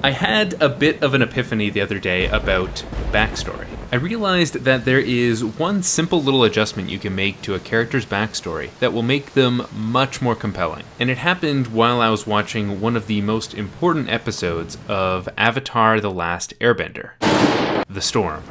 I had a bit of an epiphany the other day about backstory. I realized that there is one simple little adjustment you can make to a character's backstory that will make them much more compelling. And it happened while I was watching one of the most important episodes of Avatar: The Last Airbender, The Storm.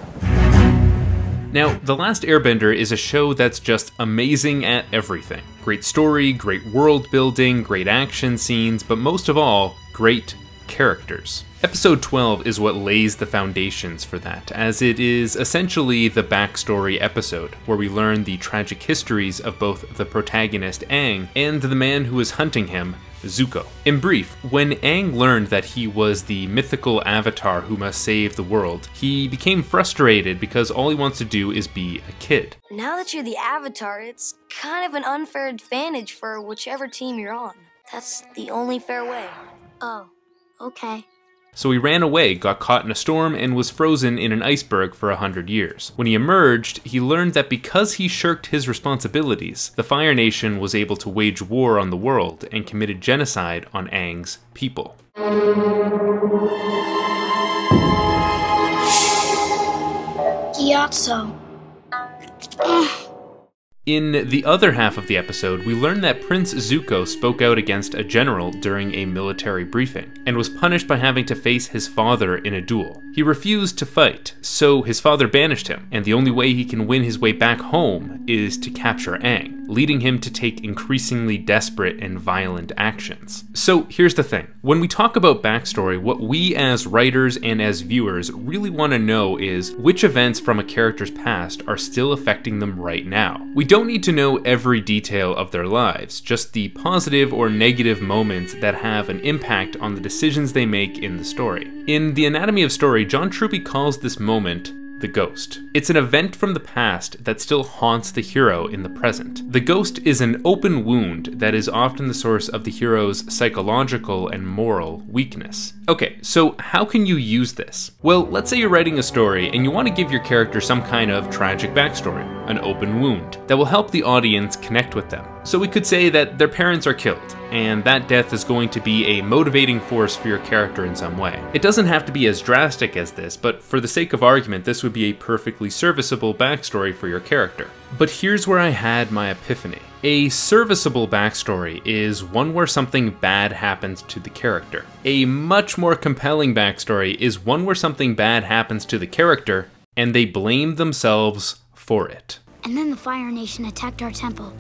Now, The Last Airbender is a show that's just amazing at everything. Great story, great world building, great action scenes, but most of all, great characters. Episode 12 is what lays the foundations for that, as it is essentially the backstory episode, where we learn the tragic histories of both the protagonist Aang and the man who is hunting him, Zuko. In brief, when Aang learned that he was the mythical avatar who must save the world, he became frustrated because all he wants to do is be a kid. Now that you're the avatar, it's kind of an unfair advantage for whichever team you're on. That's the only fair way. Oh, okay. So he ran away, got caught in a storm, and was frozen in an iceberg for 100 years. When he emerged, he learned that because he shirked his responsibilities, the Fire Nation was able to wage war on the world and committed genocide on Aang's people. Gyatso. In the other half of the episode, we learn that Prince Zuko spoke out against a general during a military briefing, and was punished by having to face his father in a duel. He refused to fight, so his father banished him, and the only way he can win his way back home is to capture Aang, leading him to take increasingly desperate and violent actions. So here's the thing. When we talk about backstory, what we as writers and as viewers really want to know is which events from a character's past are still affecting them right now. We don't need to know every detail of their lives, just the positive or negative moments that have an impact on the decisions they make in the story. In The Anatomy of Story, John Truby calls this moment the ghost. It's an event from the past that still haunts the hero in the present. The ghost is an open wound that is often the source of the hero's psychological and moral weakness. Okay, so how can you use this? Well, let's say you're writing a story and you want to give your character some kind of tragic backstory, an open wound, that will help the audience connect with them. So we could say that their parents are killed, and that death is going to be a motivating force for your character in some way. It doesn't have to be as drastic as this, but for the sake of argument, this would be a perfectly serviceable backstory for your character. But here's where I had my epiphany. A serviceable backstory is one where something bad happens to the character. A much more compelling backstory is one where something bad happens to the character, and they blame themselves for it. And then the Fire Nation attacked our temple.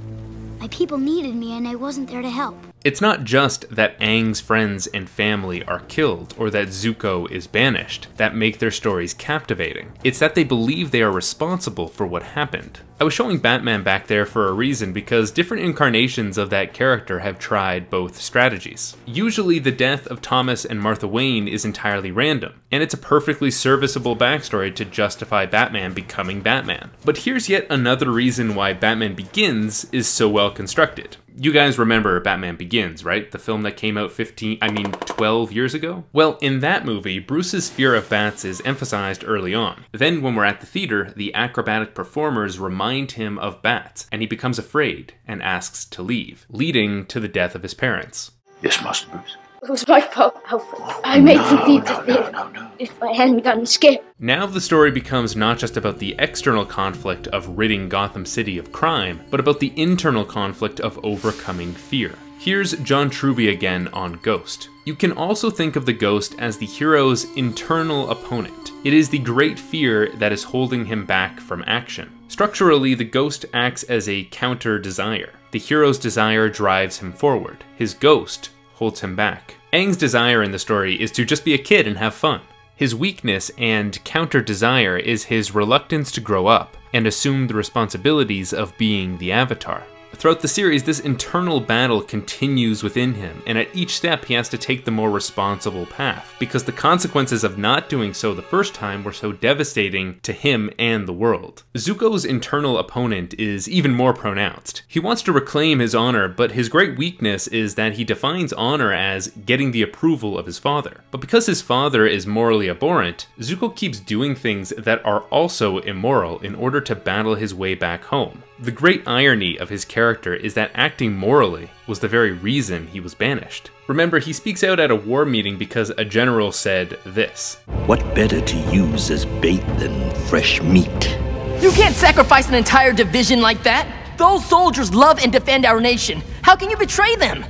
My people needed me and I wasn't there to help. It's not just that Aang's friends and family are killed or that Zuko is banished that make their stories captivating. It's that they believe they are responsible for what happened. I was showing Batman back there for a reason because different incarnations of that character have tried both strategies. Usually the death of Thomas and Martha Wayne is entirely random, and it's a perfectly serviceable backstory to justify Batman becoming Batman. But here's yet another reason why Batman Begins is so well constructed. You guys remember Batman Begins, right? The film that came out 12 years ago? Well, in that movie, Bruce's fear of bats is emphasized early on. Then when we're at the theater, the acrobatic performers remind him of bats, and he becomes afraid and asks to leave, leading to the death of his parents. Yes, Master Bruce. It was my fault, Alfred. I made them leave the theater. No. If I hadn't gotten scared. Now the story becomes not just about the external conflict of ridding Gotham City of crime, but about the internal conflict of overcoming fear. Here's John Truby again on Ghost. You can also think of the Ghost as the hero's internal opponent. It is the great fear that is holding him back from action. Structurally, the Ghost acts as a counter-desire. The hero's desire drives him forward. His ghost holds him back. Aang's desire in the story is to just be a kid and have fun. His weakness and counter-desire is his reluctance to grow up and assume the responsibilities of being the Avatar. Throughout the series, this internal battle continues within him, and at each step he has to take the more responsible path, because the consequences of not doing so the first time were so devastating to him and the world. Zuko's internal opponent is even more pronounced. He wants to reclaim his honor, but his great weakness is that he defines honor as getting the approval of his father. But because his father is morally abhorrent, Zuko keeps doing things that are also immoral in order to battle his way back home. The great irony of his character is that acting morally was the very reason he was banished. Remember, he speaks out at a war meeting because a general said this: "What better to use as bait than fresh meat?" You can't sacrifice an entire division like that! Those soldiers love and defend our nation. How can you betray them?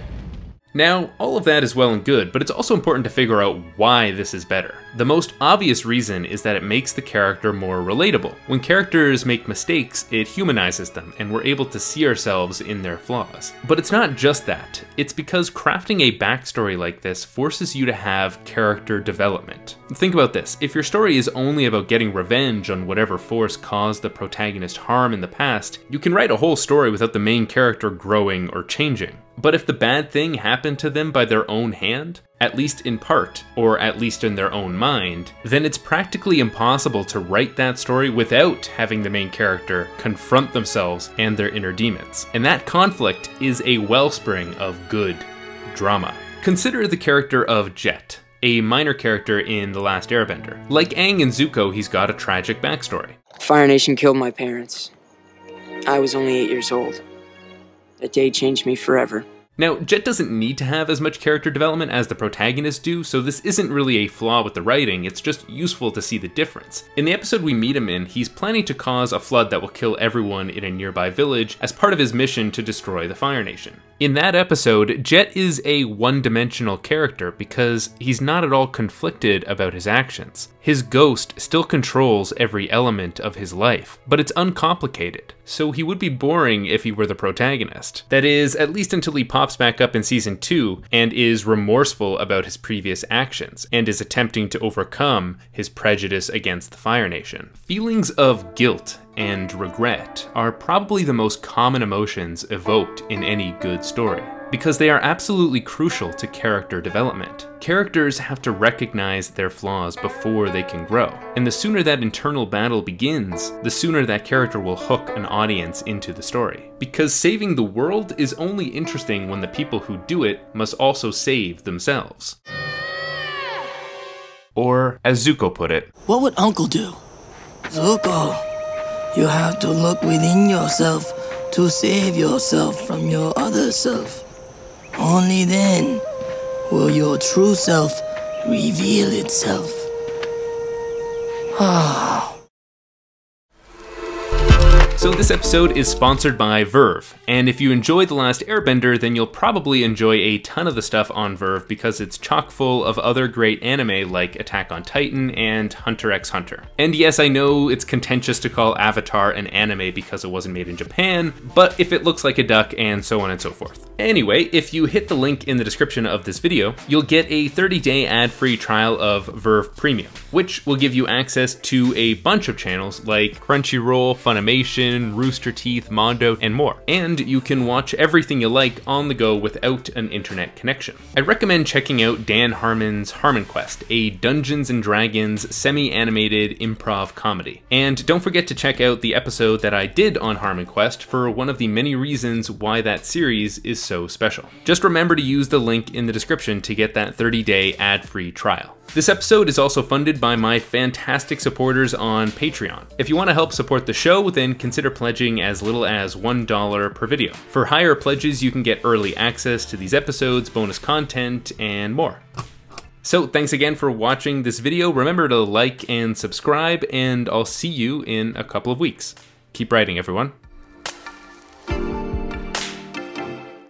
Now, all of that is well and good, but it's also important to figure out why this is better. The most obvious reason is that it makes the character more relatable. When characters make mistakes, it humanizes them, and we're able to see ourselves in their flaws. But it's not just that. It's because crafting a backstory like this forces you to have character development. Think about this. If your story is only about getting revenge on whatever force caused the protagonist harm in the past, you can write a whole story without the main character growing or changing. But if the bad thing happened to them by their own hand, at least in part, or at least in their own mind, then it's practically impossible to write that story without having the main character confront themselves and their inner demons. And that conflict is a wellspring of good drama. Consider the character of Jet, a minor character in The Last Airbender. Like Aang and Zuko, he's got a tragic backstory. Fire Nation killed my parents. I was only 8 years old. That day changed me forever. Now, Jet doesn't need to have as much character development as the protagonists do, so this isn't really a flaw with the writing, it's just useful to see the difference. In the episode we meet him in, he's planning to cause a flood that will kill everyone in a nearby village as part of his mission to destroy the Fire Nation. In that episode, Jet is a one-dimensional character because he's not at all conflicted about his actions. His ghost still controls every element of his life, but it's uncomplicated, so he would be boring if he were the protagonist. That is, at least until he pops back up in Season 2 and is remorseful about his previous actions, and is attempting to overcome his prejudice against the Fire Nation. Feelings of guilt and regret are probably the most common emotions evoked in any good story, because they are absolutely crucial to character development. Characters have to recognize their flaws before they can grow, and the sooner that internal battle begins, the sooner that character will hook an audience into the story. Because saving the world is only interesting when the people who do it must also save themselves. Or, as Zuko put it, "What would Uncle do?" "Zuko, you have to look within yourself to save yourself from your other self. Only then will your true self reveal itself." So this episode is sponsored by Verve, and if you enjoy The Last Airbender, then you'll probably enjoy a ton of the stuff on Verve because it's chock full of other great anime like Attack on Titan and Hunter x Hunter. And yes, I know it's contentious to call Avatar an anime because it wasn't made in Japan, but if it looks like a duck and so on and so forth. Anyway, if you hit the link in the description of this video, you'll get a 30-day ad-free trial of Verve Premium, which will give you access to a bunch of channels like Crunchyroll, Funimation, Rooster Teeth, Mondo, and more. And you can watch everything you like on the go without an internet connection. I recommend checking out Dan Harmon's Harmon Quest, a Dungeons & Dragons semi-animated improv comedy. And don't forget to check out the episode that I did on Harmon Quest for one of the many reasons why that series is so special. Just remember to use the link in the description to get that 30-day ad-free trial. This episode is also funded by my fantastic supporters on Patreon. If you want to help support the show, then consider pledging as little as $1 per video. For higher pledges, you can get early access to these episodes, bonus content, and more. So thanks again for watching this video. Remember to like and subscribe, and I'll see you in a couple of weeks. Keep writing, everyone.